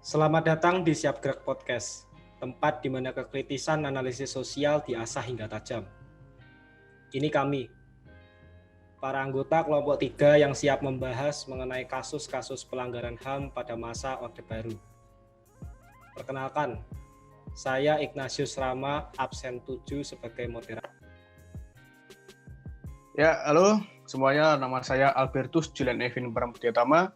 Selamat datang di Siap Gerak Podcast, tempat di mana kekritisan analisis sosial diasah hingga tajam. Ini kami, para anggota kelompok 3 yang siap membahas mengenai kasus-kasus pelanggaran HAM pada masa Orde Baru. Perkenalkan, saya Ignatius Rama, absen 7 sebagai moderator. Ya, halo semuanya, nama saya Albertus Julian Evin Pramudiatama.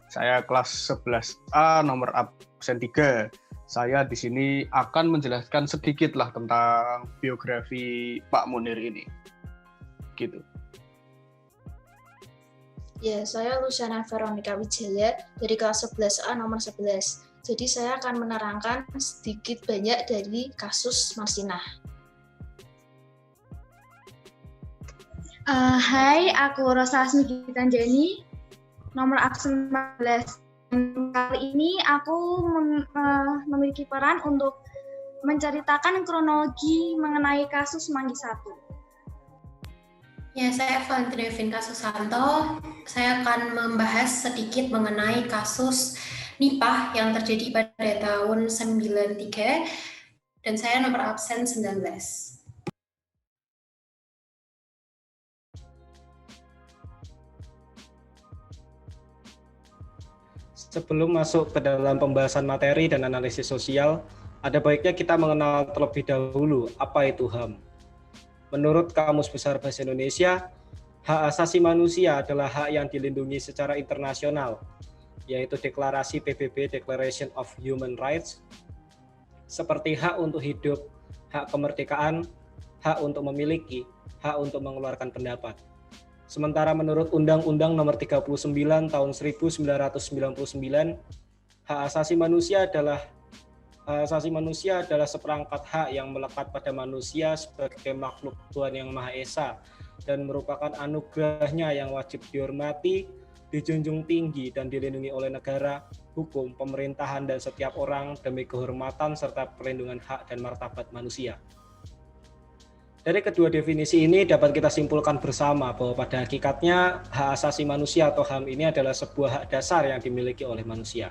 Saya kelas 11A, nomor absen 3. Saya di sini akan menjelaskan sedikit lah tentang biografi Pak Munir ini. Gitu. Ya, saya Luciana Veronica Wijaya dari kelas 11A nomor 11. Jadi saya akan menerangkan sedikit banyak dari kasus Marsinah. Hai, aku Rosa Asmi Gitanjani, nomor absen 14. Kali ini aku memiliki peran untuk menceritakan kronologi mengenai kasus Manggi 1. Ya, saya Valentina Evin Kasusanto. Saya akan membahas sedikit mengenai kasus Nipah yang terjadi pada tahun 93 dan saya nomor absen 19. Sebelum masuk ke dalam pembahasan materi dan analisis sosial, ada baiknya kita mengenal terlebih dahulu apa itu HAM. Menurut Kamus Besar Bahasa Indonesia, hak asasi manusia adalah hak yang dilindungi secara internasional, yaitu Deklarasi PBB Declaration of Human Rights, seperti hak untuk hidup, hak kemerdekaan, hak untuk memiliki, hak untuk mengeluarkan pendapat. Sementara menurut Undang-Undang Nomor 39 Tahun 1999, hak asasi manusia adalah seperangkat hak yang melekat pada manusia sebagai makhluk Tuhan Yang Maha Esa dan merupakan anugerahnya yang wajib dihormati, dijunjung tinggi dan dilindungi oleh negara, hukum, pemerintahan, dan setiap orang demi kehormatan serta perlindungan hak dan martabat manusia. Dari kedua definisi ini dapat kita simpulkan bersama bahwa pada hakikatnya hak asasi manusia atau HAM ini adalah sebuah hak dasar yang dimiliki oleh manusia.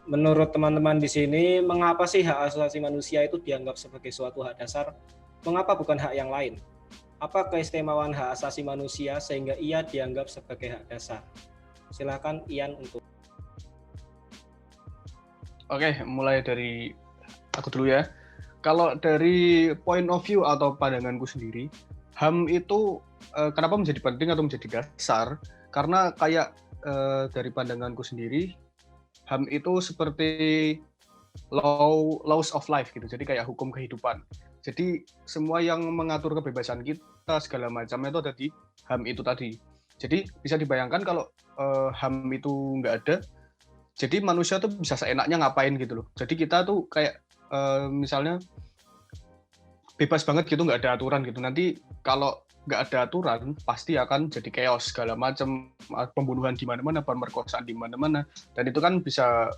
Menurut teman-teman di sini, mengapa sih hak asasi manusia itu dianggap sebagai suatu hak dasar? Mengapa bukan hak yang lain? Apa keistimewaan hak asasi manusia sehingga ia dianggap sebagai hak dasar? Silakan Ian untuk. Oke, mulai dari aku dulu ya. Kalau dari point of view atau pandanganku sendiri, HAM itu kenapa menjadi penting atau menjadi dasar? Karena kayak dari pandanganku sendiri, HAM itu seperti laws of life gitu. Jadi kayak hukum kehidupan. Jadi semua yang mengatur kebebasan kita segala macamnya itu ada di HAM itu tadi. Jadi bisa dibayangkan kalau HAM itu nggak ada, jadi manusia tuh bisa seenaknya ngapain gitu loh. Jadi kita tuh kayak misalnya bebas banget gitu, nggak ada aturan gitu. Nanti kalau nggak ada aturan pasti akan jadi chaos segala macam, pembunuhan di mana-mana, pemerkosaan di mana-mana, dan itu kan bisa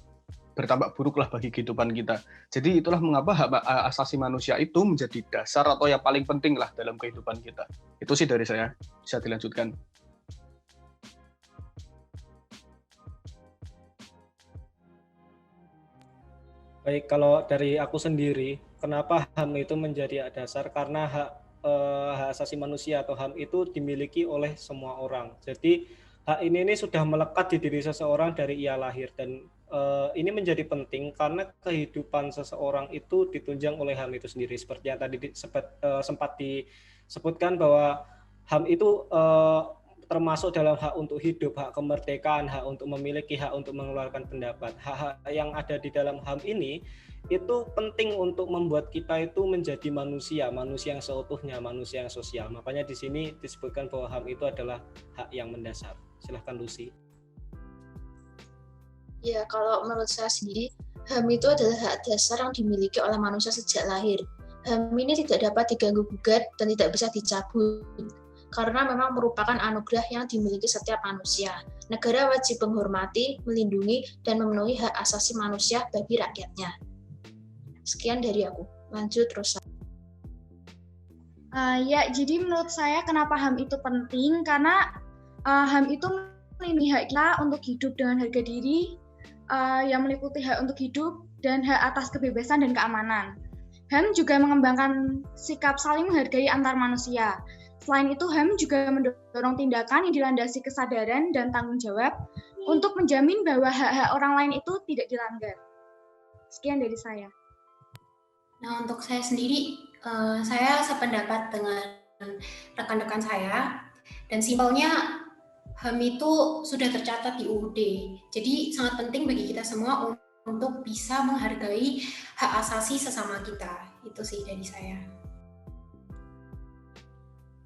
bertambah buruk lah bagi kehidupan kita. Jadi itulah mengapa hak asasi manusia itu menjadi dasar atau yang paling penting lah dalam kehidupan kita. Itu sih dari saya. Bisa dilanjutkan. Baik, kalau dari aku sendiri, kenapa HAM itu menjadi hak dasar? Karena hak asasi manusia atau HAM itu dimiliki oleh semua orang. Jadi hak ini sudah melekat di diri seseorang dari ia lahir, dan ini menjadi penting karena kehidupan seseorang itu ditunjang oleh HAM itu sendiri. Seperti yang tadi sempat disebutkan bahwa HAM itu termasuk dalam hak untuk hidup, hak kemerdekaan, hak untuk memiliki, hak untuk mengeluarkan pendapat. Hak-hak yang ada di dalam HAM ini itu penting untuk membuat kita itu menjadi manusia yang seutuhnya, manusia yang sosial. Makanya di sini disebutkan bahwa HAM itu adalah hak yang mendasar. Silahkan Lucy. Ya, kalau menurut saya sendiri, HAM itu adalah hak dasar yang dimiliki oleh manusia sejak lahir. HAM ini tidak dapat diganggu-gugat dan tidak bisa dicabut, karena memang merupakan anugerah yang dimiliki setiap manusia. Negara wajib menghormati, melindungi, dan memenuhi hak asasi manusia bagi rakyatnya. Sekian dari aku. Lanjut, Rosa. Ya, jadi menurut saya kenapa HAM itu penting? Karena HAM itu melindungi hak kita untuk hidup dengan harga diri, yang meliputi hak untuk hidup dan hak atas kebebasan dan keamanan. HAM juga mengembangkan sikap saling menghargai antar manusia. Selain itu, HAM juga mendorong tindakan yang dilandasi kesadaran dan tanggung jawab untuk menjamin bahwa hak-hak orang lain itu tidak dilanggar. Sekian dari saya. Nah, untuk saya sendiri, saya sependapat dengan rekan-rekan saya, dan simpelnya HAM itu sudah tercatat di UUD. Jadi sangat penting bagi kita semua untuk bisa menghargai hak asasi sesama kita. Itu sih dari saya.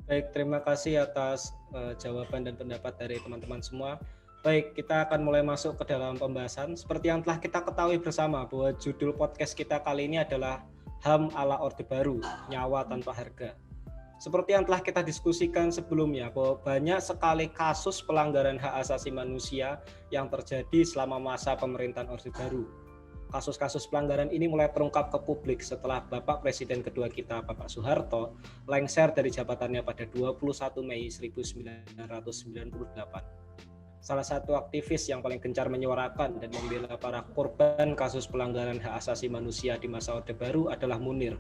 Baik, terima kasih atas jawaban dan pendapat dari teman-teman semua. Baik, kita akan mulai masuk ke dalam pembahasan. Seperti yang telah kita ketahui bersama bahwa judul podcast kita kali ini adalah HAM ala Orde Baru, Nyawa Tanpa Harga. Seperti yang telah kita diskusikan sebelumnya, bahwa banyak sekali kasus pelanggaran hak asasi manusia yang terjadi selama masa pemerintahan Orde Baru. Kasus-kasus pelanggaran ini mulai terungkap ke publik setelah Bapak Presiden kedua kita, Bapak Soeharto, lengser dari jabatannya pada 21 Mei 1998. Salah satu aktivis yang paling gencar menyuarakan dan membela para korban kasus pelanggaran hak asasi manusia di masa Orde Baru adalah Munir.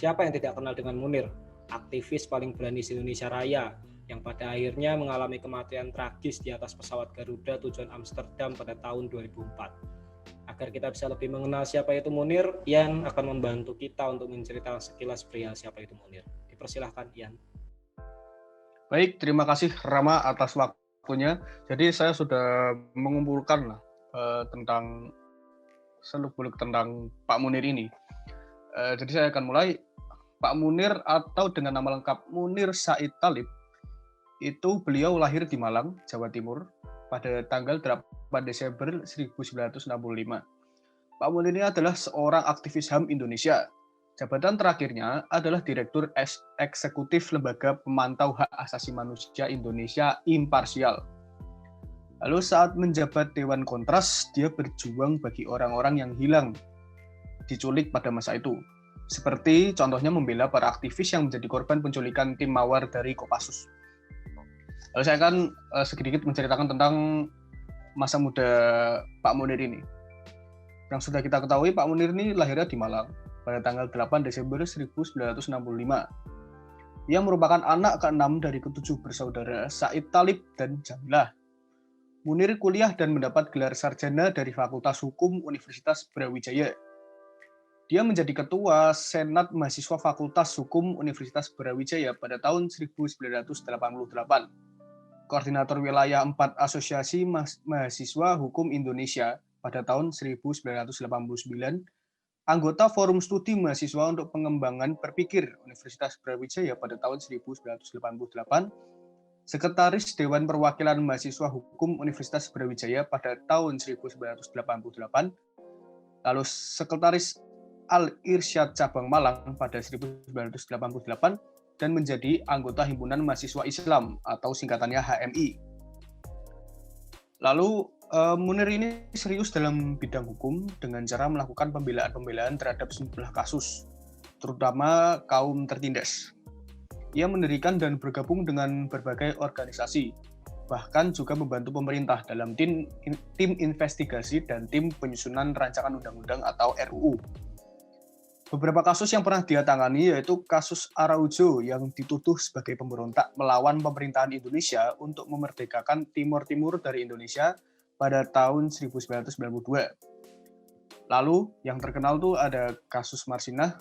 Siapa yang tidak kenal dengan Munir? Aktivis paling berani di Indonesia Raya yang pada akhirnya mengalami kematian tragis di atas pesawat Garuda tujuan Amsterdam pada tahun 2004. Agar kita bisa lebih mengenal siapa itu Munir, Ian akan membantu kita untuk menceritakan sekilas perihal siapa itu Munir. Dipersilahkan, Ian. Baik, terima kasih Rama atas waktunya. Jadi saya sudah mengumpulkan tentang seluk-beluk tentang Pak Munir ini. Jadi saya akan mulai. Pak Munir atau dengan nama lengkap Munir Said Thalib, itu beliau lahir di Malang, Jawa Timur pada tanggal 8 Desember 1965. Pak Munir ini adalah seorang aktivis HAM Indonesia. Jabatan terakhirnya adalah Direktur Eksekutif Lembaga Pemantau Hak Asasi Manusia Indonesia Imparsial. Lalu saat menjabat Dewan Kontras, dia berjuang bagi orang-orang yang hilang, diculik pada masa itu. Seperti contohnya membela para aktivis yang menjadi korban penculikan tim Mawar dari Kopassus. Lalu saya akan sedikit menceritakan tentang masa muda Pak Munir ini. Yang sudah kita ketahui, Pak Munir ini lahirnya di Malang pada tanggal 8 Desember 1965. Ia merupakan anak ke-6 dari ke-7 bersaudara Said Thalib dan Jamilah. Munir kuliah dan mendapat gelar sarjana dari Fakultas Hukum Universitas Brawijaya. Dia menjadi ketua Senat Mahasiswa Fakultas Hukum Universitas Brawijaya pada tahun 1988. Koordinator Wilayah 4 Asosiasi Mahasiswa Hukum Indonesia pada tahun 1989. Anggota Forum Studi Mahasiswa untuk Pengembangan Berpikir Universitas Brawijaya pada tahun 1988. Sekretaris Dewan Perwakilan Mahasiswa Hukum Universitas Brawijaya pada tahun 1988. Lalu Sekretaris Al-Irsyad Cabang Malang pada 1988 dan menjadi anggota Himpunan Mahasiswa Islam atau singkatannya HMI. Lalu Munir ini serius dalam bidang hukum dengan cara melakukan pembelaan-pembelaan terhadap sejumlah kasus, terutama kaum tertindas. Ia mendirikan dan bergabung dengan berbagai organisasi, bahkan juga membantu pemerintah dalam tim investigasi dan tim penyusunan rancangan undang-undang atau RUU. Beberapa kasus yang pernah dia tangani yaitu kasus Araujo yang dituduh sebagai pemberontak melawan pemerintahan Indonesia untuk memerdekakan Timur Timur dari Indonesia pada tahun 1992. Lalu yang terkenal tuh ada kasus Marsinah,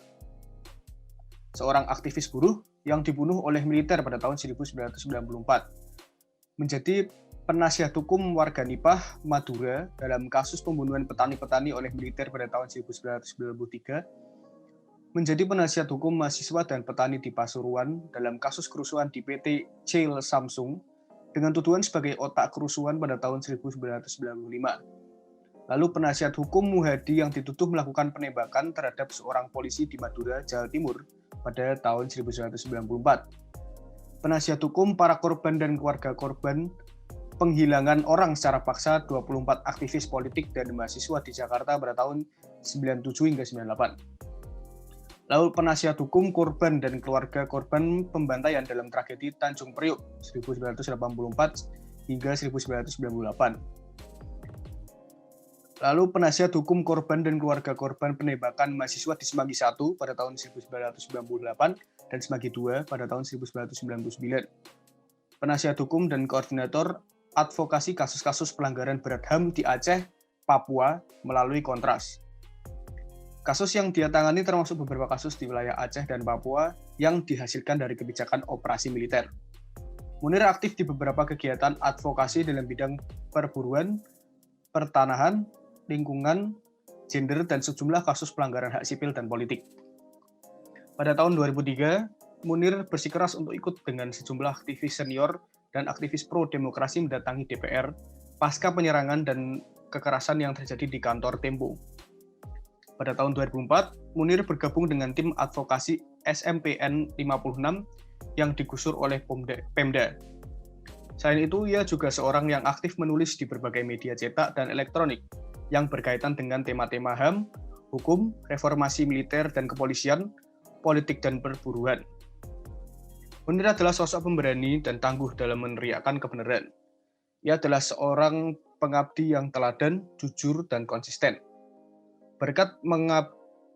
seorang aktivis buruh yang dibunuh oleh militer pada tahun 1994. Menjadi penasihat hukum warga Nipah, Madura dalam kasus pembunuhan petani-petani oleh militer pada tahun 1993. Menjadi penasihat hukum mahasiswa dan petani di Pasuruan dalam kasus kerusuhan di PT Cheil Samsung dengan tuduhan sebagai otak kerusuhan pada tahun 1995. Lalu penasihat hukum Muhadi yang dituduh melakukan penembakan terhadap seorang polisi di Madura, Jawa Timur pada tahun 1994. Penasihat hukum para korban dan keluarga korban penghilangan orang secara paksa 24 aktivis politik dan mahasiswa di Jakarta pada tahun 97 hingga 98. Lalu penasihat hukum korban dan keluarga korban pembantaian dalam tragedi Tanjung Priok 1984 hingga 1998. Lalu penasihat hukum korban dan keluarga korban penembakan mahasiswa di Semanggi 1 pada tahun 1998 dan Semanggi 2 pada tahun 1999. Penasihat hukum dan koordinator advokasi kasus-kasus pelanggaran berat HAM di Aceh, Papua melalui Kontras. Kasus yang dia tangani termasuk beberapa kasus di wilayah Aceh dan Papua yang dihasilkan dari kebijakan operasi militer. Munir aktif di beberapa kegiatan advokasi dalam bidang perburuan, pertanahan, lingkungan, gender, dan sejumlah kasus pelanggaran hak sipil dan politik. Pada tahun 2003, Munir bersikeras untuk ikut dengan sejumlah aktivis senior dan aktivis pro-demokrasi mendatangi DPR pasca penyerangan dan kekerasan yang terjadi di kantor Tempo. Pada tahun 2004, Munir bergabung dengan tim advokasi SMPN 56 yang digusur oleh Pemda. Selain itu, ia juga seorang yang aktif menulis di berbagai media cetak dan elektronik yang berkaitan dengan tema-tema HAM, hukum, reformasi militer dan kepolisian, politik dan perburuan. Munir adalah sosok pemberani dan tangguh dalam meneriakkan kebenaran. Ia adalah seorang pengabdi yang teladan, jujur, dan konsisten. Berkat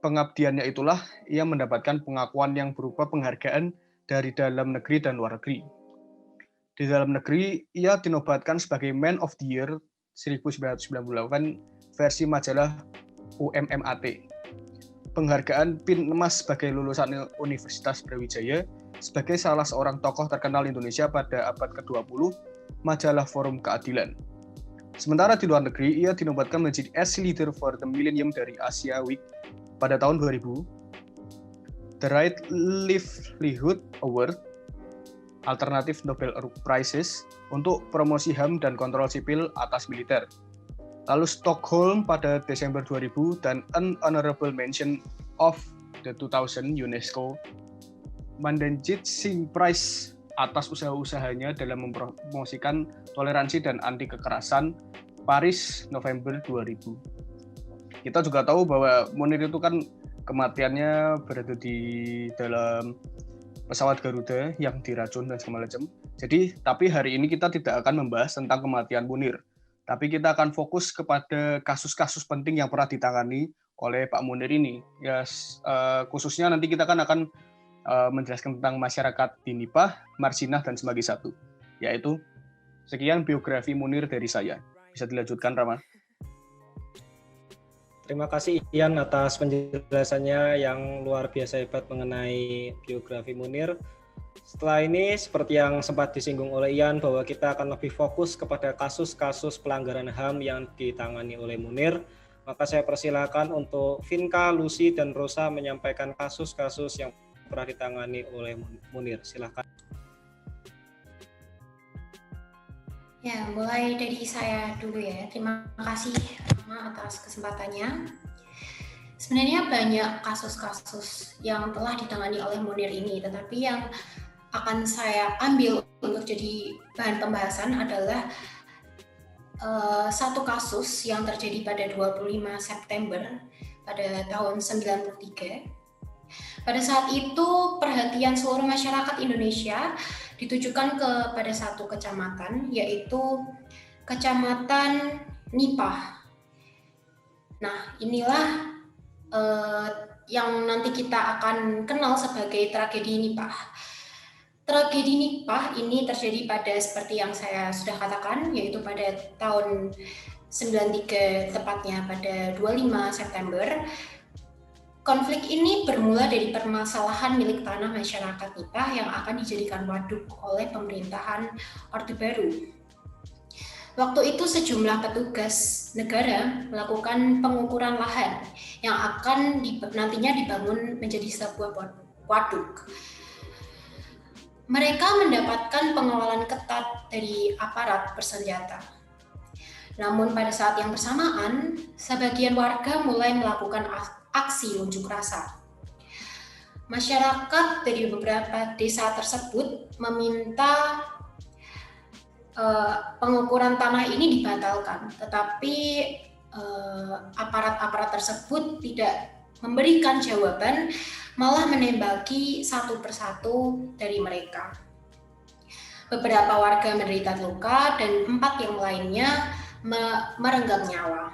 pengabdiannya itulah ia mendapatkan pengakuan yang berupa penghargaan dari dalam negeri dan luar negeri. Di dalam negeri, ia dinobatkan sebagai Man of the Year 1998 versi majalah UMMAT. Penghargaan PIN emas sebagai lulusan Universitas Brawijaya sebagai salah seorang tokoh terkenal Indonesia pada abad ke-20, majalah Forum Keadilan. Sementara di luar negeri, ia dinobatkan menjadi as leader for the Millennium dari Asia Week pada tahun 2000, The Right Livelihood Award, Alternative Nobel Prizes untuk promosi HAM dan kontrol sipil atas militer. Lalu Stockholm pada Desember 2000 dan an honorable mention of the 2000 UNESCO Mandanjit Singh Prize atas usaha-usahanya dalam mempromosikan toleransi dan anti kekerasan Paris November 2000. Kita juga tahu bahwa Munir itu kan kematiannya berada di dalam pesawat Garuda yang diracun dan segala macam. Jadi, tapi hari ini kita tidak akan membahas tentang kematian Munir. Tapi kita akan fokus kepada kasus-kasus penting yang pernah ditangani oleh Pak Munir ini. Ya, khususnya nanti kita akan menjelaskan tentang masyarakat di Nipah, Marsinah, dan Semanggi 1. Yaitu, sekian biografi Munir dari saya. Bisa dilanjutkan, Rama. Terima kasih Ian atas penjelasannya yang luar biasa hebat mengenai biografi Munir. Setelah ini, seperti yang sempat disinggung oleh Ian, bahwa kita akan lebih fokus kepada kasus-kasus pelanggaran HAM yang ditangani oleh Munir. Maka saya persilakan untuk Vinka, Lucy, dan Rosa menyampaikan kasus-kasus yang pernah ditangani oleh Munir. Silakan. Ya, mulai dari saya dulu ya. Terima kasih Rama atas kesempatannya. Sebenarnya banyak kasus-kasus yang telah ditangani oleh Munir ini, tetapi yang akan saya ambil untuk jadi bahan pembahasan adalah satu kasus yang terjadi pada 25 September pada tahun 93. Pada saat itu perhatian seluruh masyarakat Indonesia ditujukan kepada satu kecamatan, yaitu Kecamatan Nipah. Nah, inilah yang nanti kita akan kenal sebagai tragedi Nipah. Tragedi Nipah ini terjadi pada seperti yang saya sudah katakan, yaitu pada tahun 93, tepatnya pada 25 September. Konflik ini bermula dari permasalahan milik tanah masyarakat Nipah yang akan dijadikan waduk oleh pemerintahan Orde Baru. Waktu itu sejumlah petugas negara melakukan pengukuran lahan yang akan nantinya dibangun menjadi sebuah waduk. Mereka mendapatkan pengawalan ketat dari aparat bersenjata. Namun pada saat yang bersamaan, sebagian warga mulai melakukan aksi unjuk rasa. Masyarakat dari beberapa desa tersebut meminta pengukuran tanah ini dibatalkan, tetapi aparat-aparat tersebut tidak memberikan jawaban, malah menembaki satu persatu dari mereka. Beberapa warga menderita luka dan 4 yang lainnya merenggang nyawa.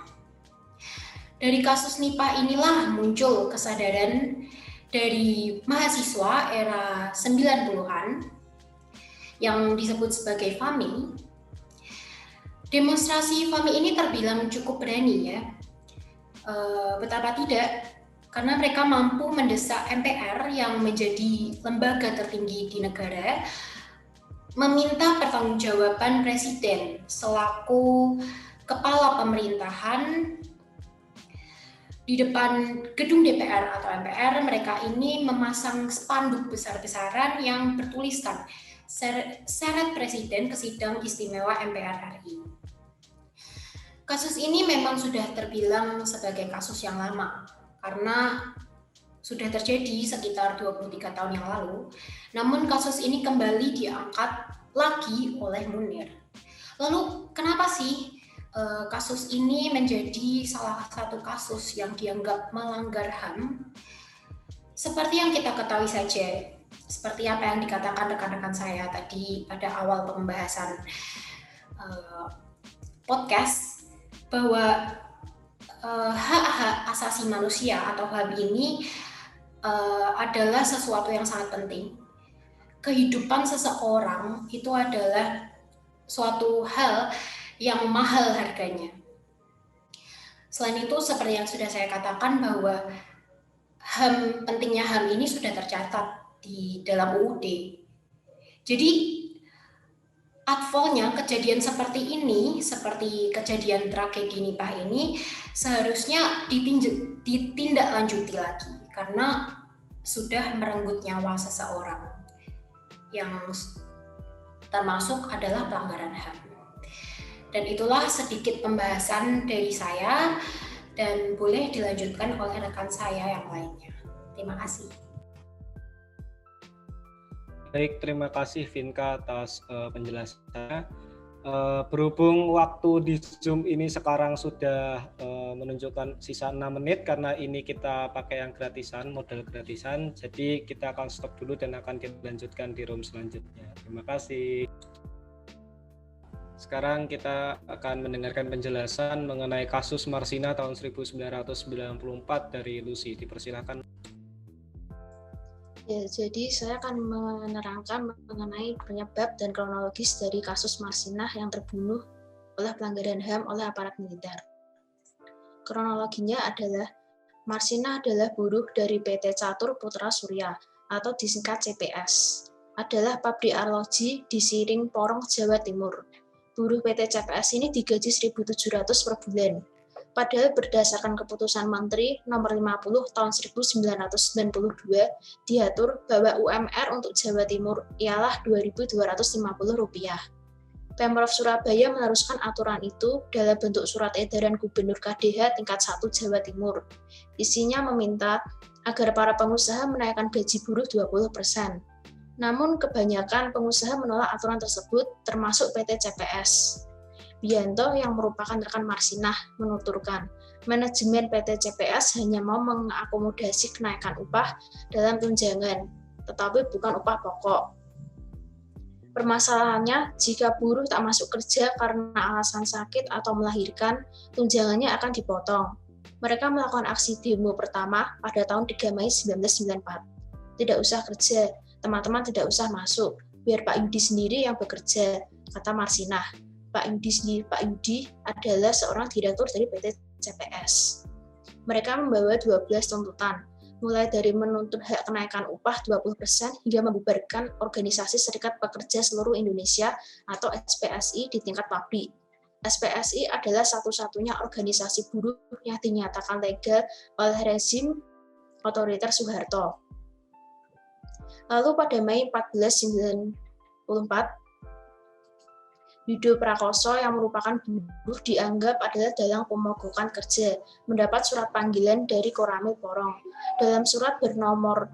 Dari kasus NIPA inilah muncul kesadaran dari mahasiswa era 90-an yang disebut sebagai FAMI. Demonstrasi FAMI ini terbilang cukup berani ya. Betapa tidak, karena mereka mampu mendesak MPR yang menjadi lembaga tertinggi di negara meminta pertanggungjawaban presiden selaku kepala pemerintahan. Di depan gedung DPR atau MPR, mereka ini memasang spanduk besar-besaran yang bertuliskan seret presiden ke sidang istimewa MPR RI. Kasus ini memang sudah terbilang sebagai kasus yang lama, karena sudah terjadi sekitar 23 tahun yang lalu, namun kasus ini kembali diangkat lagi oleh Munir. Lalu kenapa sih kasus ini menjadi salah satu kasus yang dianggap melanggar HAM? Seperti yang kita ketahui saja, seperti apa yang dikatakan rekan-rekan saya tadi pada awal pembahasan podcast, bahwa hak-hak asasi manusia atau HAM ini adalah sesuatu yang sangat penting. Kehidupan seseorang itu adalah suatu hal yang mahal harganya. Selain itu, seperti yang sudah saya katakan bahwa pentingnya HAM ini sudah tercatat di dalam UUD. Jadi, advolnya kejadian seperti ini, seperti kejadian tragedi NIPA ini, seharusnya ditindaklanjuti lagi, karena sudah merenggut nyawa seseorang, yang termasuk adalah pelanggaran HAM. Dan itulah sedikit pembahasan dari saya, dan boleh dilanjutkan oleh rekan saya yang lainnya. Terima kasih. Baik, terima kasih Vinka atas penjelasannya. Berhubung waktu di Zoom ini sekarang sudah menunjukkan sisa 6 menit, karena ini kita pakai yang gratisan, modal gratisan, jadi kita akan stop dulu dan akan dilanjutkan di room selanjutnya. Terima kasih. Sekarang kita akan mendengarkan penjelasan mengenai kasus Marsina tahun 1994 dari Lucy. Dipersilakan. Ya, jadi saya akan menerangkan mengenai penyebab dan kronologis dari kasus Marsinah yang terbunuh oleh pelanggaran HAM oleh aparat militer. Kronologinya adalah Marsinah adalah buruh dari PT Catur Putra Surya atau disingkat CPS. Adalah pabrik arloji di Siring, Porong, Jawa Timur. Buruh PT CPS ini digaji 1.700 per bulan. Padahal berdasarkan keputusan Menteri Nomor 50 Tahun 1992 diatur bahwa UMR untuk Jawa Timur ialah Rp2.250. Pemprov Surabaya meneruskan aturan itu dalam bentuk surat edaran Gubernur KDH tingkat 1 Jawa Timur. Isinya meminta agar para pengusaha menaikkan gaji buruh 20%. Namun kebanyakan pengusaha menolak aturan tersebut, termasuk PT CPS. Bianto yang merupakan rekan Marsinah menuturkan, manajemen PT CPS hanya mau mengakomodasi kenaikan upah dalam tunjangan, tetapi bukan upah pokok. Permasalahannya, jika buruh tak masuk kerja karena alasan sakit atau melahirkan, tunjangannya akan dipotong. Mereka melakukan aksi demo pertama pada tahun 3 Mei 1994. Tidak usah kerja, teman-teman tidak usah masuk, biar Pak Yudi sendiri yang bekerja, kata Marsinah. Pak Yudi adalah seorang direktur dari PT CPS. Mereka membawa 12 tuntutan, mulai dari menuntut hak kenaikan upah 20% hingga membubarkan organisasi Serikat Pekerja Seluruh Indonesia atau SPSI di tingkat pabrik. SPSI adalah satu-satunya organisasi buruh yang dinyatakan legal oleh rezim otoriter Soeharto. Lalu pada Mei 1494, Yudo Prakoso yang merupakan buruh dianggap adalah dalang pemogokan kerja, mendapat surat panggilan dari Koramil Porong. Dalam surat bernomor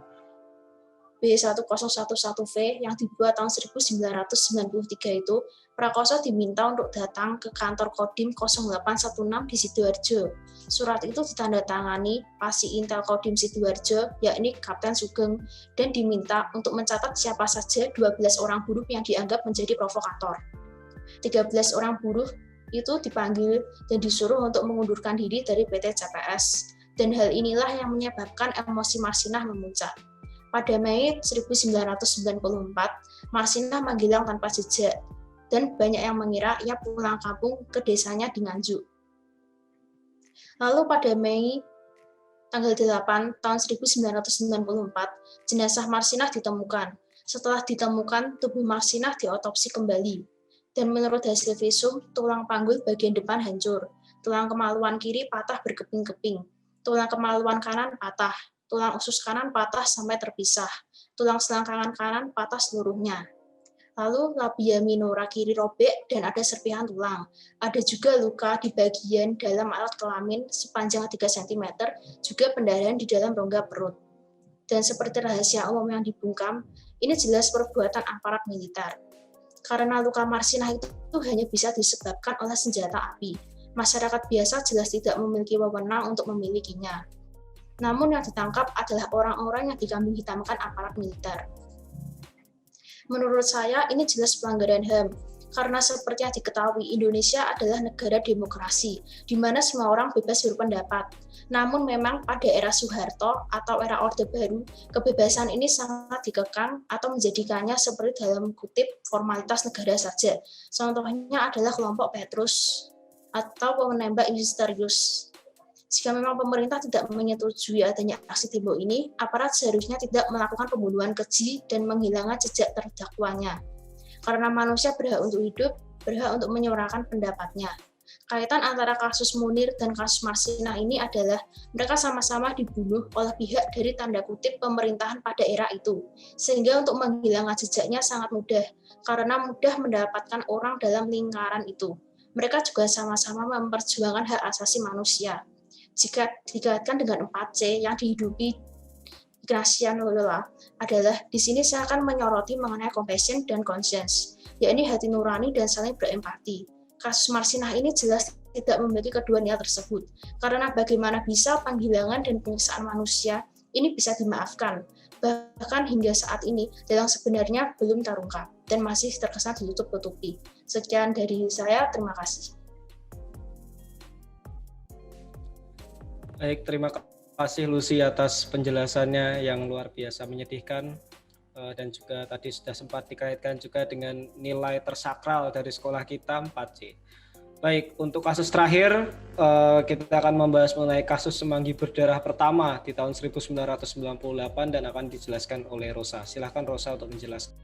B1011V yang dibuat tahun 1993 itu, Prakoso diminta untuk datang ke kantor Kodim 0816 di Sidoarjo. Surat itu ditandatangani Pasi Intel Kodim Sidoarjo, yakni Kapten Sugeng, dan diminta untuk mencatat siapa saja 12 orang buruh yang dianggap menjadi provokator. 13 orang buruh itu dipanggil dan disuruh untuk mengundurkan diri dari PT CPS. Dan hal inilah yang menyebabkan emosi Marsinah memuncak. Pada Mei 1994, Marsinah menghilang tanpa jejak, dan banyak yang mengira ia pulang kampung ke desanya di Nganjuk. Lalu pada Mei tanggal 8 tahun 1994, jenazah Marsinah ditemukan. Setelah ditemukan, tubuh Marsinah diotopsi kembali. Dan menurut hasil visum, tulang panggul bagian depan hancur, tulang kemaluan kiri patah berkeping-keping, tulang kemaluan kanan patah, tulang usus kanan patah sampai terpisah, tulang selangkangan kanan patah seluruhnya. Lalu labia minora kiri robek dan ada serpihan tulang. Ada juga luka di bagian dalam alat kelamin sepanjang 3 cm, juga pendarahan di dalam rongga perut. Dan seperti rahasia umum yang dibungkam, ini jelas perbuatan aparat militer. Karena luka Marsinah itu hanya bisa disebabkan oleh senjata api. Masyarakat biasa jelas tidak memiliki wewenang untuk memilikinya. Namun yang ditangkap adalah orang-orang yang dikambing hitamkan aparat militer. Menurut saya, ini jelas pelanggaran HAM, karena seperti yang diketahui, Indonesia adalah negara demokrasi, di mana semua orang bebas berpendapat. Namun memang pada era Soeharto atau era Orde Baru, kebebasan ini sangat dikekang atau menjadikannya seperti dalam kutip formalitas negara saja. Contohnya adalah kelompok Petrus atau penembak misterius. Jika memang pemerintah tidak menyetujui adanya aksi demo ini, aparat seharusnya tidak melakukan pembunuhan keji dan menghilangkan jejak terdakwanya. Karena manusia berhak untuk hidup, berhak untuk menyuarakan pendapatnya. Kaitan antara kasus Munir dan kasus Marsinah ini adalah mereka sama-sama dibunuh oleh pihak dari tanda kutip pemerintahan pada era itu. Sehingga untuk menghilangkan jejaknya sangat mudah, karena mudah mendapatkan orang dalam lingkaran itu. Mereka juga sama-sama memperjuangkan hak asasi manusia. Jika dikaitkan dengan 4C yang dihidupi Ignatius Loyola adalah di sini saya akan menyoroti mengenai compassion dan conscience, yakni hati nurani dan saling berempati. Kasus Marsinah ini jelas tidak memiliki kedua nilai tersebut, karena bagaimana bisa penghilangan dan penyiksaan manusia ini bisa dimaafkan, bahkan hingga saat ini yang sebenarnya belum terungkap dan masih terkesan ditutup-tutupi. Sekian dari saya, terima kasih. Baik, terima kasih Lucy atas penjelasannya yang luar biasa menyedihkan, dan juga tadi sudah sempat dikaitkan juga dengan nilai tersakral dari sekolah kita 4C. Baik, untuk kasus terakhir kita akan membahas mengenai kasus Semanggi berdarah pertama di tahun 1998 dan akan dijelaskan oleh Rosa. Silakan Rosa untuk menjelaskan.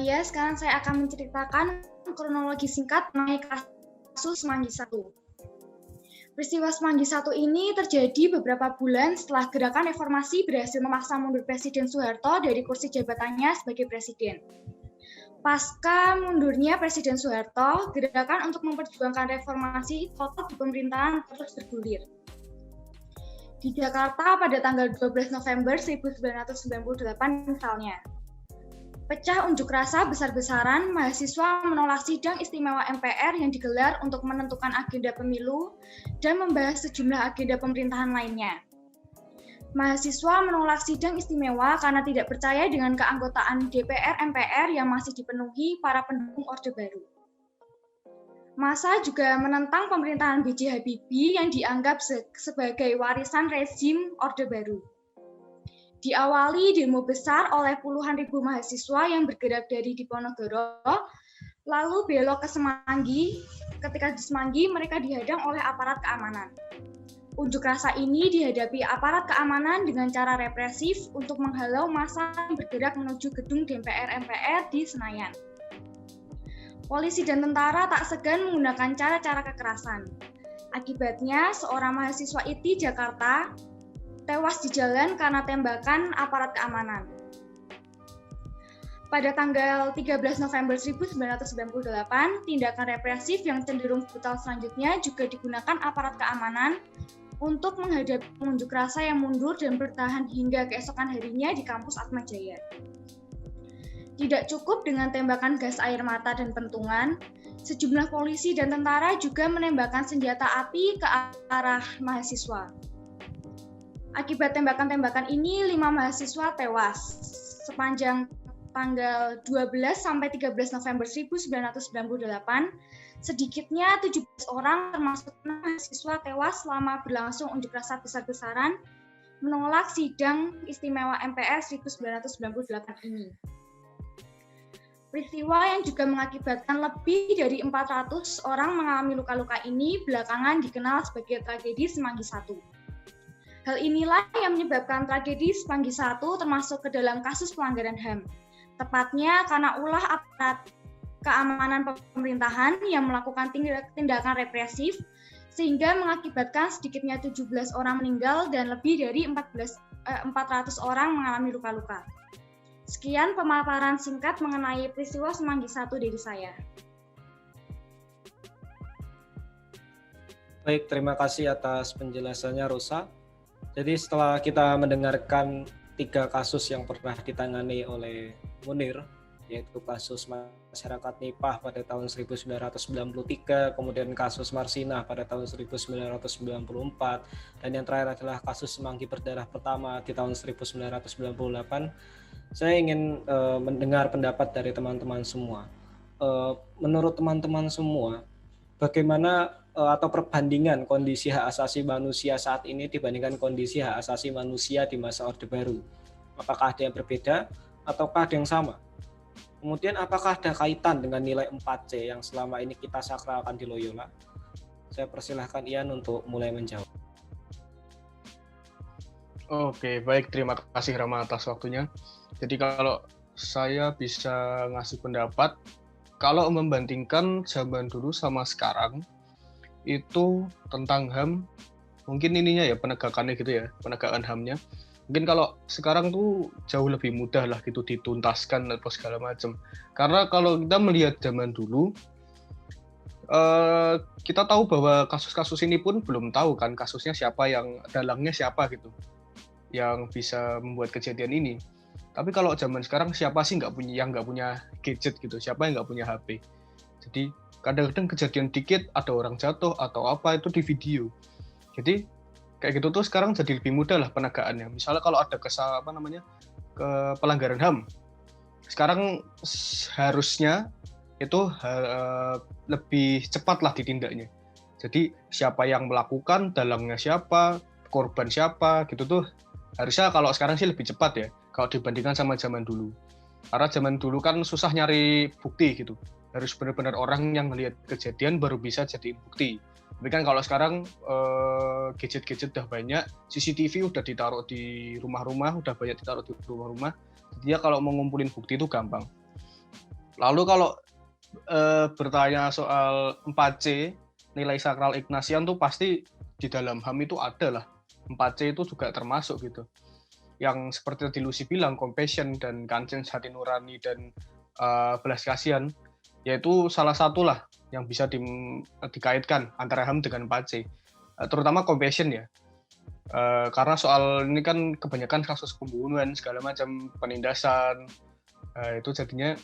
Ya, sekarang saya akan menceritakan kronologi singkat mengenai kasus Semanggi 1. Peristiwa Semanggi 1 ini terjadi beberapa bulan setelah gerakan reformasi berhasil memaksa mundur Presiden Soeharto dari kursi jabatannya sebagai presiden. Pasca mundurnya Presiden Soeharto, gerakan untuk memperjuangkan reformasi total di pemerintahan terus bergulir. Di Jakarta pada tanggal 12 November 1998 misalnya, pecah unjuk rasa besar-besaran, mahasiswa menolak sidang istimewa MPR yang digelar untuk menentukan agenda pemilu dan membahas sejumlah agenda pemerintahan lainnya. Mahasiswa menolak sidang istimewa karena tidak percaya dengan keanggotaan DPR MPR yang masih dipenuhi para pendukung Orde Baru. Massa juga menentang pemerintahan B.J. Habibie yang dianggap sebagai warisan rezim Orde Baru. Diawali demo besar oleh puluhan ribu mahasiswa yang bergerak dari Diponegoro, lalu belok ke Semanggi. Ketika di Semanggi, mereka dihadang oleh aparat keamanan. Unjuk rasa ini dihadapi aparat keamanan dengan cara represif untuk menghalau massa yang bergerak menuju gedung DPR MPR di Senayan. Polisi dan tentara tak segan menggunakan cara-cara kekerasan. Akibatnya, seorang mahasiswa ITI Jakarta tewas di jalan karena tembakan aparat keamanan. Pada tanggal 13 November 1998, tindakan represif yang cenderung brutal selanjutnya juga digunakan aparat keamanan untuk menghadapi pengunjuk rasa yang mundur dan bertahan hingga keesokan harinya di kampus Atmajaya. Tidak cukup dengan tembakan gas air mata dan pentungan, sejumlah polisi dan tentara juga menembakkan senjata api ke arah mahasiswa. Akibat tembakan-tembakan ini, 5 mahasiswa tewas. Sepanjang tanggal 12 sampai 13 November 1998, sedikitnya 17 orang termasuk mahasiswa tewas selama berlangsung unjuk rasa besar-besaran menolak sidang istimewa MPR 1998 ini. Peristiwa yang juga mengakibatkan lebih dari 400 orang mengalami luka-luka ini belakangan dikenal sebagai tragedi Semanggi I. Hal inilah yang menyebabkan tragedi Semanggi I termasuk ke dalam kasus pelanggaran HAM. Tepatnya karena ulah aparat keamanan pemerintahan yang melakukan tindakan represif sehingga mengakibatkan sedikitnya 17 orang meninggal dan lebih dari 400 orang mengalami luka-luka. Sekian pemaparan singkat mengenai peristiwa Semanggi I dari saya. Baik, terima kasih atas penjelasannya Rosa. Jadi setelah kita mendengarkan 3 kasus yang pernah ditangani oleh Munir, yaitu kasus masyarakat Nipah pada tahun 1993, kemudian kasus Marsinah pada tahun 1994, dan yang terakhir adalah kasus Semanggi berdarah pertama di tahun 1998. Saya ingin mendengar pendapat dari teman-teman semua. Menurut teman-teman semua, bagaimana atau perbandingan kondisi hak asasi manusia saat ini dibandingkan kondisi hak asasi manusia di masa Orde Baru? Apakah ada yang berbeda ataukah ada yang sama? Kemudian apakah ada kaitan dengan nilai 4C yang selama ini kita sakralkan di Loyola? Saya persilahkan Ian untuk mulai menjawab. Oke, baik. Terima kasih Rama atas waktunya. Jadi kalau saya bisa ngasih pendapat, kalau membandingkan zaman dulu sama sekarang, itu tentang HAM, mungkin ininya ya penegakannya gitu ya, penegakan HAM-nya. Mungkin kalau sekarang tuh jauh lebih mudah lah gitu dituntaskan atau segala macam. Karena kalau kita melihat zaman dulu, kita tahu bahwa kasus-kasus ini pun belum tahu kan kasusnya siapa, yang dalangnya siapa gitu, yang bisa membuat kejadian ini. Tapi kalau zaman sekarang siapa sih yang nggak punya gadget gitu, siapa yang nggak punya HP. Jadi kadang-kadang kejadian dikit ada orang jatuh atau apa itu di video. Jadi kayak gitu tuh sekarang jadi lebih mudah lah penegakannya. Misalnya kalau ada pelanggaran HAM, sekarang harusnya itu lebih cepat lah ditindaknya. Jadi siapa yang melakukan, dalangnya siapa, korban siapa, gitu tuh harusnya kalau sekarang sih lebih cepat ya, kalau dibandingkan sama zaman dulu. Karena zaman dulu kan susah nyari bukti gitu. Harus benar-benar orang yang melihat kejadian baru bisa jadiin bukti. Tapi kan kalau sekarang gadget-gadget udah banyak, CCTV udah ditaruh di rumah-rumah, udah banyak ditaruh di rumah-rumah. Jadi ya kalau mau ngumpulin bukti itu gampang. Lalu kalau bertanya soal 4C, nilai sakral Ignatian tuh pasti di dalam HAM itu ada lah. 4C itu juga termasuk gitu. Yang seperti tadi Lucy bilang, compassion dan kancen hati nurani dan belas kasihan, yaitu salah satu lah yang bisa dikaitkan antara HAM dengan 4C. Terutama compassion ya. Karena soal ini kan kebanyakan kasus pembunuhan, segala macam, penindasan, itu jadinya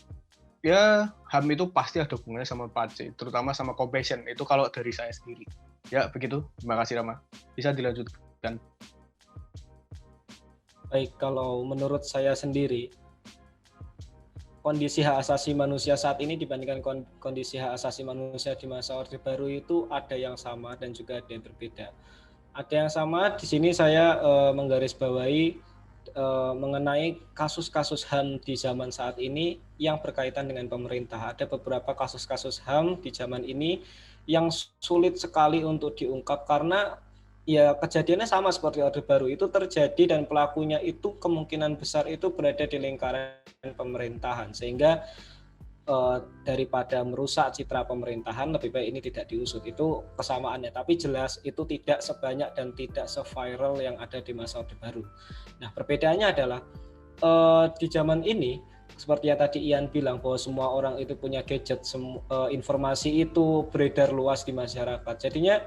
ya HAM itu pasti ada hubungannya sama 4C, terutama sama compassion. Itu kalau dari saya sendiri. Ya, begitu. Terima kasih, Rama. Bisa dilanjutkan. Baik, kalau menurut saya sendiri, kondisi hak asasi manusia saat ini dibandingkan kondisi hak asasi manusia di masa Orde Baru itu ada yang sama dan juga ada yang berbeda. Ada yang sama, di sini saya menggarisbawahi mengenai kasus-kasus HAM di zaman saat ini yang berkaitan dengan pemerintah. Ada beberapa kasus-kasus HAM di zaman ini yang sulit sekali untuk diungkap karena ya kejadiannya sama seperti Orde Baru, itu terjadi dan pelakunya itu kemungkinan besar itu berada di lingkaran pemerintahan, sehingga daripada merusak citra pemerintahan lebih baik ini tidak diusut. Itu kesamaannya, tapi jelas itu tidak sebanyak dan tidak se-viral yang ada di masa Orde Baru. Nah, perbedaannya adalah di zaman ini seperti yang tadi Ian bilang bahwa semua orang itu punya gadget, informasi itu beredar luas di masyarakat. Jadinya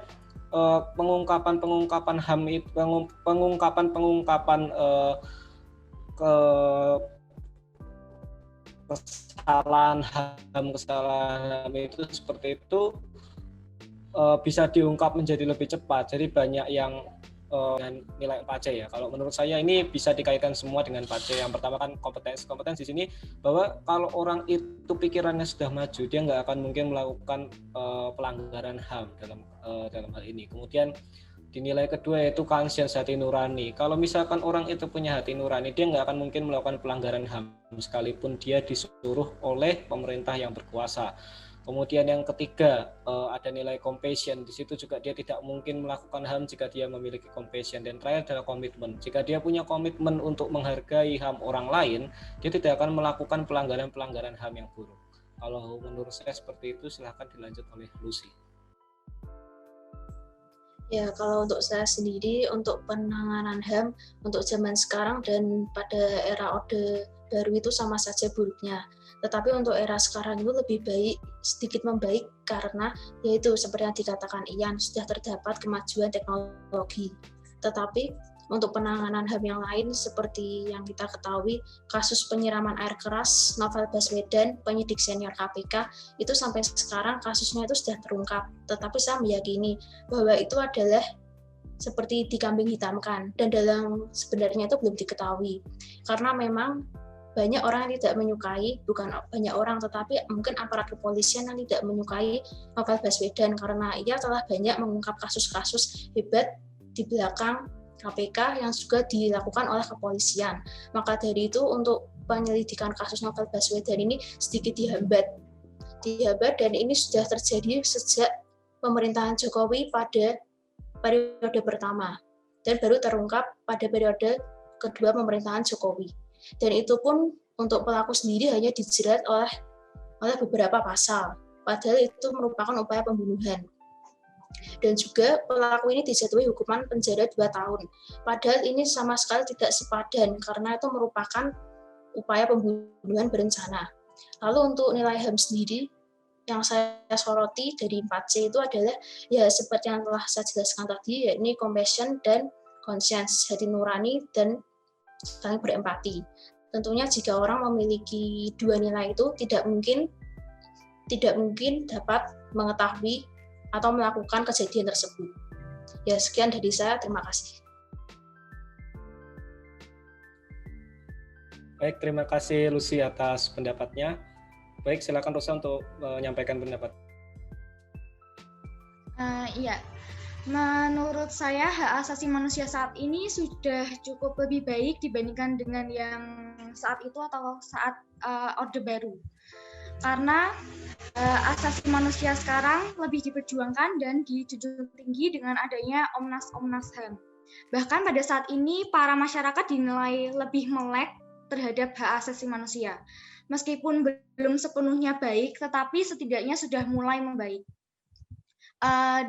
pengungkapan HAM itu, pengungkapan kesalahan HAM itu seperti itu bisa diungkap menjadi lebih cepat. Jadi banyak yang dengan nilai 4C ya. Kalau menurut saya ini bisa dikaitkan semua dengan 4C. Yang pertama kan kompetensi di sini, bahwa kalau orang itu pikirannya sudah maju, dia nggak akan mungkin melakukan pelanggaran HAM dalam hal ini. Kemudian di nilai kedua yaitu conscience, hati nurani. Kalau misalkan orang itu punya hati nurani, dia nggak akan mungkin melakukan pelanggaran HAM sekalipun dia disuruh oleh pemerintah yang berkuasa. Kemudian yang ketiga ada nilai compassion. Di situ juga dia tidak mungkin melakukan HAM jika dia memiliki compassion. Dan terakhir adalah komitmen. Jika dia punya komitmen untuk menghargai HAM orang lain, dia tidak akan melakukan pelanggaran-pelanggaran HAM yang buruk. Kalau menurut saya seperti itu, silahkan dilanjut oleh Lucy. Ya, kalau untuk saya sendiri, untuk penanganan HAM untuk zaman sekarang dan pada era Orde Baru itu sama saja buruknya. Tetapi untuk era sekarang itu lebih baik, sedikit membaik, karena yaitu seperti yang dikatakan Ian, sudah terdapat kemajuan teknologi. Tetapi untuk penanganan HAM yang lain seperti yang kita ketahui, kasus penyiraman air keras Novel Baswedan, penyidik senior KPK, itu sampai sekarang kasusnya itu sudah terungkap. Tetapi saya meyakini bahwa itu adalah seperti dikambing hitamkan, dan dalam sebenarnya itu belum diketahui. Karena memang banyak orang yang tidak menyukai, bukan banyak orang, tetapi mungkin aparat kepolisian yang tidak menyukai Novel Baswedan, karena ia telah banyak mengungkap kasus-kasus hebat di belakang KPK yang juga dilakukan oleh kepolisian. Maka dari itu untuk penyelidikan kasus Novel Baswedan ini sedikit dihambat, dan ini sudah terjadi sejak pemerintahan Jokowi pada periode pertama, dan baru terungkap pada periode kedua pemerintahan Jokowi. Dan itu pun untuk pelaku sendiri hanya dijerat oleh beberapa pasal, padahal itu merupakan upaya pembunuhan. Dan juga pelaku ini dijatuhi hukuman penjara 2 tahun. Padahal ini sama sekali tidak sepadan, karena itu merupakan upaya pembunuhan berencana. Lalu untuk nilai HAM sendiri, yang saya soroti dari 4C itu adalah ya seperti yang telah saya jelaskan tadi, yakni compassion dan conscience, hati nurani dan saling berempati. Tentunya jika orang memiliki 2 nilai itu tidak mungkin dapat mengetahui atau melakukan kejadian tersebut. Ya, sekian dari saya, terima kasih. Baik, terima kasih Lucy atas pendapatnya. Baik, silakan Rosa untuk menyampaikan pendapat. Iya, menurut saya hak asasi manusia saat ini sudah cukup lebih baik dibandingkan dengan yang saat itu atau saat Orde Baru. Karena asasi manusia sekarang lebih diperjuangkan dan dijunjung tinggi dengan adanya Omnas HAM. Bahkan pada saat ini para masyarakat dinilai lebih melek terhadap hak asasi manusia. Meskipun belum sepenuhnya baik, tetapi setidaknya sudah mulai membaik.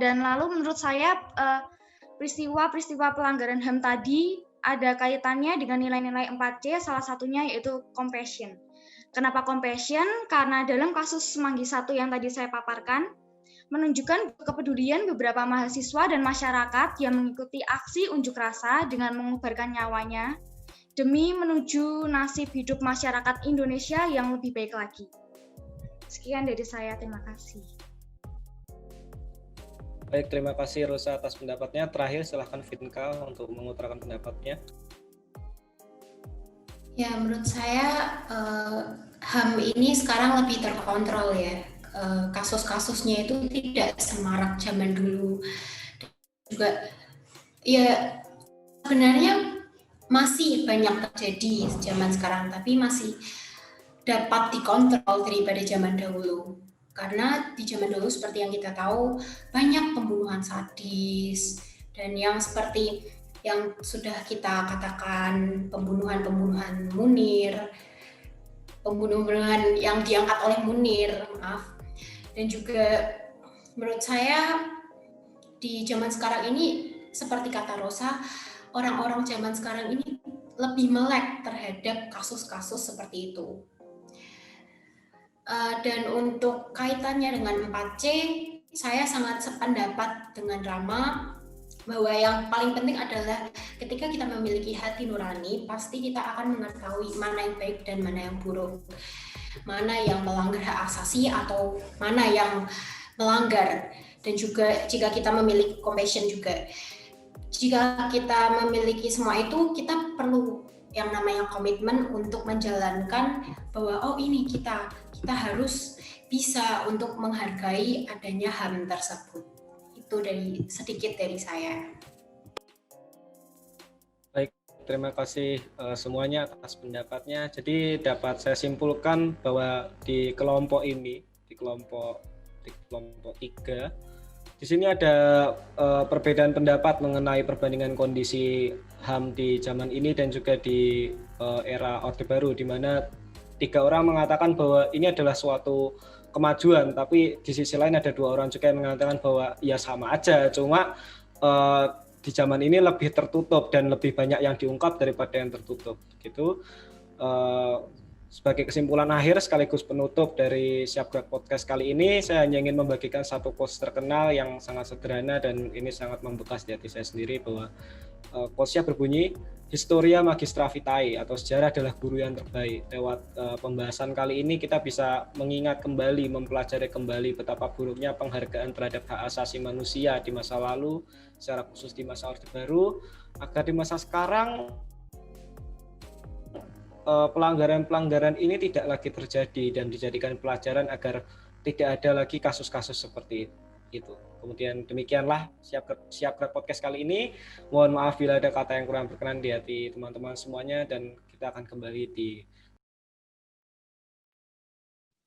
Dan lalu menurut saya peristiwa-peristiwa pelanggaran HAM tadi ada kaitannya dengan nilai-nilai 4C, salah satunya yaitu compassion. Kenapa compassion? Karena dalam kasus Semanggi 1 yang tadi saya paparkan, menunjukkan kepedulian beberapa mahasiswa dan masyarakat yang mengikuti aksi unjuk rasa dengan mengubarkan nyawanya demi menuju nasib hidup masyarakat Indonesia yang lebih baik lagi. Sekian dari saya, terima kasih. Baik, terima kasih Rosa atas pendapatnya. Terakhir silahkan Vinka untuk mengutarakan pendapatnya. Ya, menurut saya HAM ini sekarang lebih terkontrol ya. Kasus-kasusnya itu tidak semarak zaman dulu. Juga ya sebenarnya masih banyak terjadi zaman sekarang, tapi masih dapat dikontrol daripada zaman dahulu. Karena di zaman dulu seperti yang kita tahu banyak pembunuhan sadis dan yang seperti yang sudah kita katakan pembunuhan Munir, pembunuhan yang diangkat oleh Munir, dan juga menurut saya di zaman sekarang ini seperti kata Rosa, orang-orang zaman sekarang ini lebih melek terhadap kasus-kasus seperti itu. Dan untuk kaitannya dengan 4C, saya sangat sependapat dengan Rama bahwa yang paling penting adalah ketika kita memiliki hati nurani, pasti kita akan mengetahui mana yang baik dan mana yang buruk, mana yang melanggar hak asasi atau mana yang melanggar, dan juga jika kita memiliki compassion juga. jika kita memiliki semua itu, kita perlu yang namanya komitmen untuk menjalankan bahwa oh ini kita harus bisa untuk menghargai adanya HAM tersebut. Itu sedikit dari saya. Baik, terima kasih semuanya atas pendapatnya. Jadi dapat saya simpulkan bahwa di kelompok ini, di kelompok 3, di sini ada perbedaan pendapat mengenai perbandingan kondisi HAM di zaman ini dan juga di era Orde Baru, di mana 3 orang mengatakan bahwa ini adalah suatu kemajuan, tapi di sisi lain ada 2 orang juga yang mengatakan bahwa ya sama aja, cuma di zaman ini lebih tertutup dan lebih banyak yang diungkap daripada yang tertutup gitu. Sebagai kesimpulan akhir sekaligus penutup dari Siap Gerak Podcast kali ini, saya hanya ingin membagikan satu quotes terkenal yang sangat sederhana dan ini sangat membekas di hati saya sendiri, bahwa quotesnya berbunyi, Historia Magistra Vitae atau sejarah adalah guru yang terbaik. Lewat pembahasan kali ini kita bisa mengingat kembali, mempelajari kembali betapa buruknya penghargaan terhadap hak asasi manusia di masa lalu, secara khusus di masa Orde Baru, agar di masa sekarang pelanggaran-pelanggaran ini tidak lagi terjadi dan dijadikan pelajaran agar tidak ada lagi kasus-kasus seperti itu. Kemudian demikianlah Siap Gerak Podcast kali ini. Mohon maaf bila ada kata yang kurang berkenan di hati teman-teman semuanya, dan kita akan kembali di